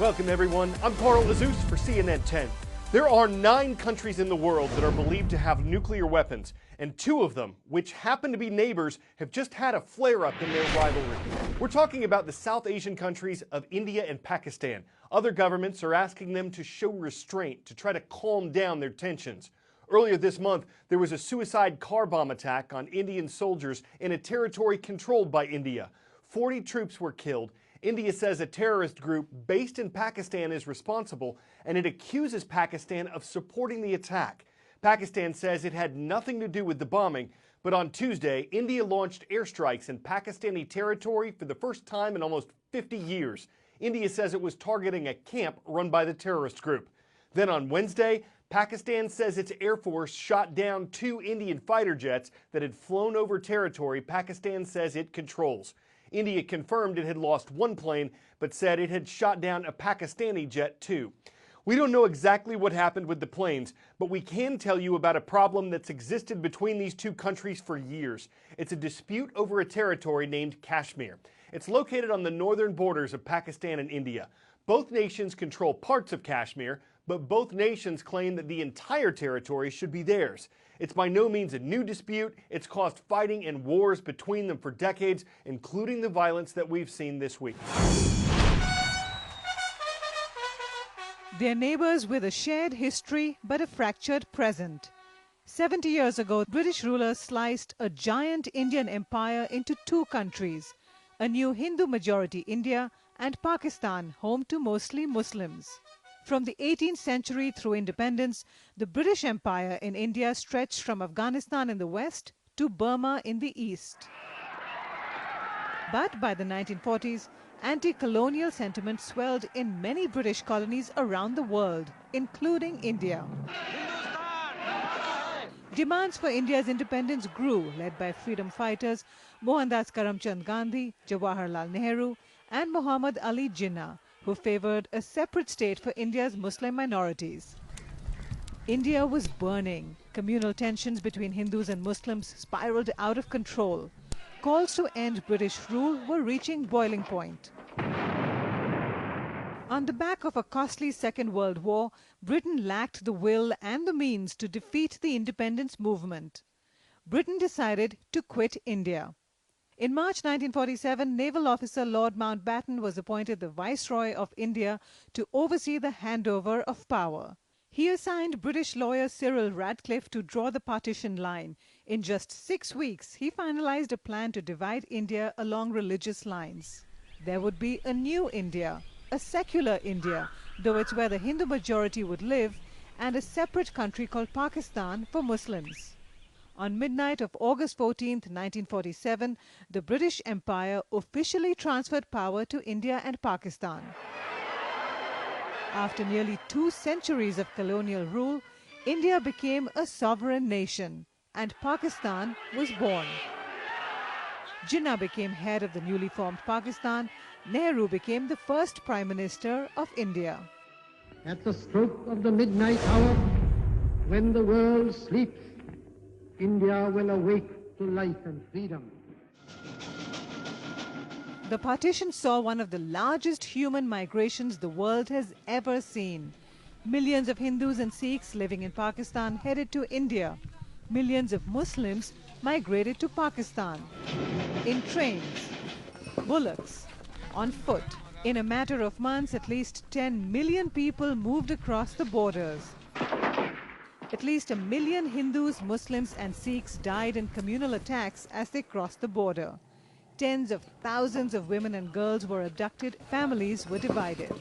Welcome, everyone. I'm Carl Azus for CNN 10. There are 9 countries in the world that are believed to have nuclear weapons, and 2 of them, which happen to be neighbors, have just had a flare-up in their rivalry. We're talking about the South Asian countries of India and Pakistan. Other governments are asking them to show restraint to try to calm down their tensions. Earlier this month, there was a suicide car bomb attack on Indian soldiers in a territory controlled by India. 40 troops were killed. India says a terrorist group based in Pakistan is responsible, and it accuses Pakistan of supporting the attack. Pakistan says it had nothing to do with the bombing, but on Tuesday, India launched airstrikes in Pakistani territory for the first time in almost 50 years. India says it was targeting a camp run by the terrorist group. Then on Wednesday, Pakistan says its Air Force shot down 2 Indian fighter jets that had flown over territory Pakistan says it controls. India confirmed it had lost 1 plane, but said it had shot down a Pakistani jet too. We don't know exactly what happened with the planes, but we can tell you about a problem that's existed between these 2 countries for years. It's a dispute over a territory named Kashmir. It's located on the northern borders of Pakistan and India. Both nations control parts of Kashmir, but both nations claim that the entire territory should be theirs. It's by no means a new dispute. It's caused fighting and wars between them for decades, including the violence that we've seen this week. They're neighbors with a shared history but a fractured present. 70 years ago, British rulers sliced a giant Indian empire into 2 countries, a new Hindu-majority India and Pakistan, home to mostly Muslims. From the 18th century through independence, the British Empire in India stretched from Afghanistan in the west to Burma in the east. But by the 1940s, anti-colonial sentiment swelled in many British colonies around the world, including India. Demands for India's independence grew, led by freedom fighters Mohandas Karamchand Gandhi, Jawaharlal Nehru, and Muhammad Ali Jinnah, who favored a separate state for India's Muslim minorities. India was burning. Communal tensions between Hindus and Muslims spiraled out of control. Calls to end British rule were reaching boiling point. On the back of a costly Second World War, Britain lacked the will and the means to defeat the independence movement. Britain decided to quit India. In March 1947, naval officer Lord Mountbatten was appointed the Viceroy of India to oversee the handover of power. He assigned British lawyer Cyril Radcliffe to draw the partition line. In just 6 weeks, he finalized a plan to divide India along religious lines. There would be a new India, a secular India, though it's where the Hindu majority would live, and a separate country called Pakistan for Muslims. On midnight of August 14, 1947, the British Empire officially transferred power to India and Pakistan. After nearly 2 centuries of colonial rule, India became a sovereign nation, and Pakistan was born. Jinnah became head of the newly formed Pakistan. Nehru became the first Prime Minister of India. At the stroke of the midnight hour, when the world sleeps, India will awake to life and freedom. The partition saw one of the largest human migrations the world has ever seen. Millions of Hindus and Sikhs living in Pakistan headed to India. Millions of Muslims migrated to Pakistan. In trains, bullocks, on foot. In a matter of months, at least 10 million people moved across the borders. At least 1 million Hindus, Muslims and Sikhs died in communal attacks as they crossed the border. Tens of thousands of women and girls were abducted, families were divided.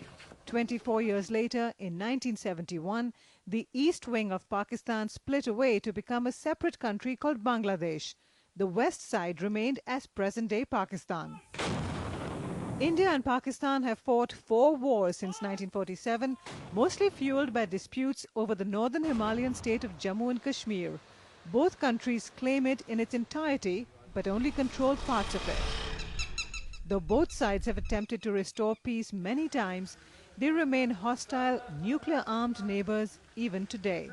24 years later, in 1971, the east wing of Pakistan split away to become a separate country called Bangladesh. The west side remained as present-day Pakistan. India and Pakistan have fought 4 wars since 1947, mostly fueled by disputes over the northern Himalayan state of Jammu and Kashmir. Both countries claim it in its entirety, but only control parts of it. Though both sides have attempted to restore peace many times, they remain hostile, nuclear-armed neighbors even today.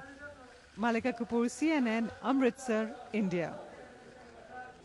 Malika Kapoor, CNN, Amritsar, India.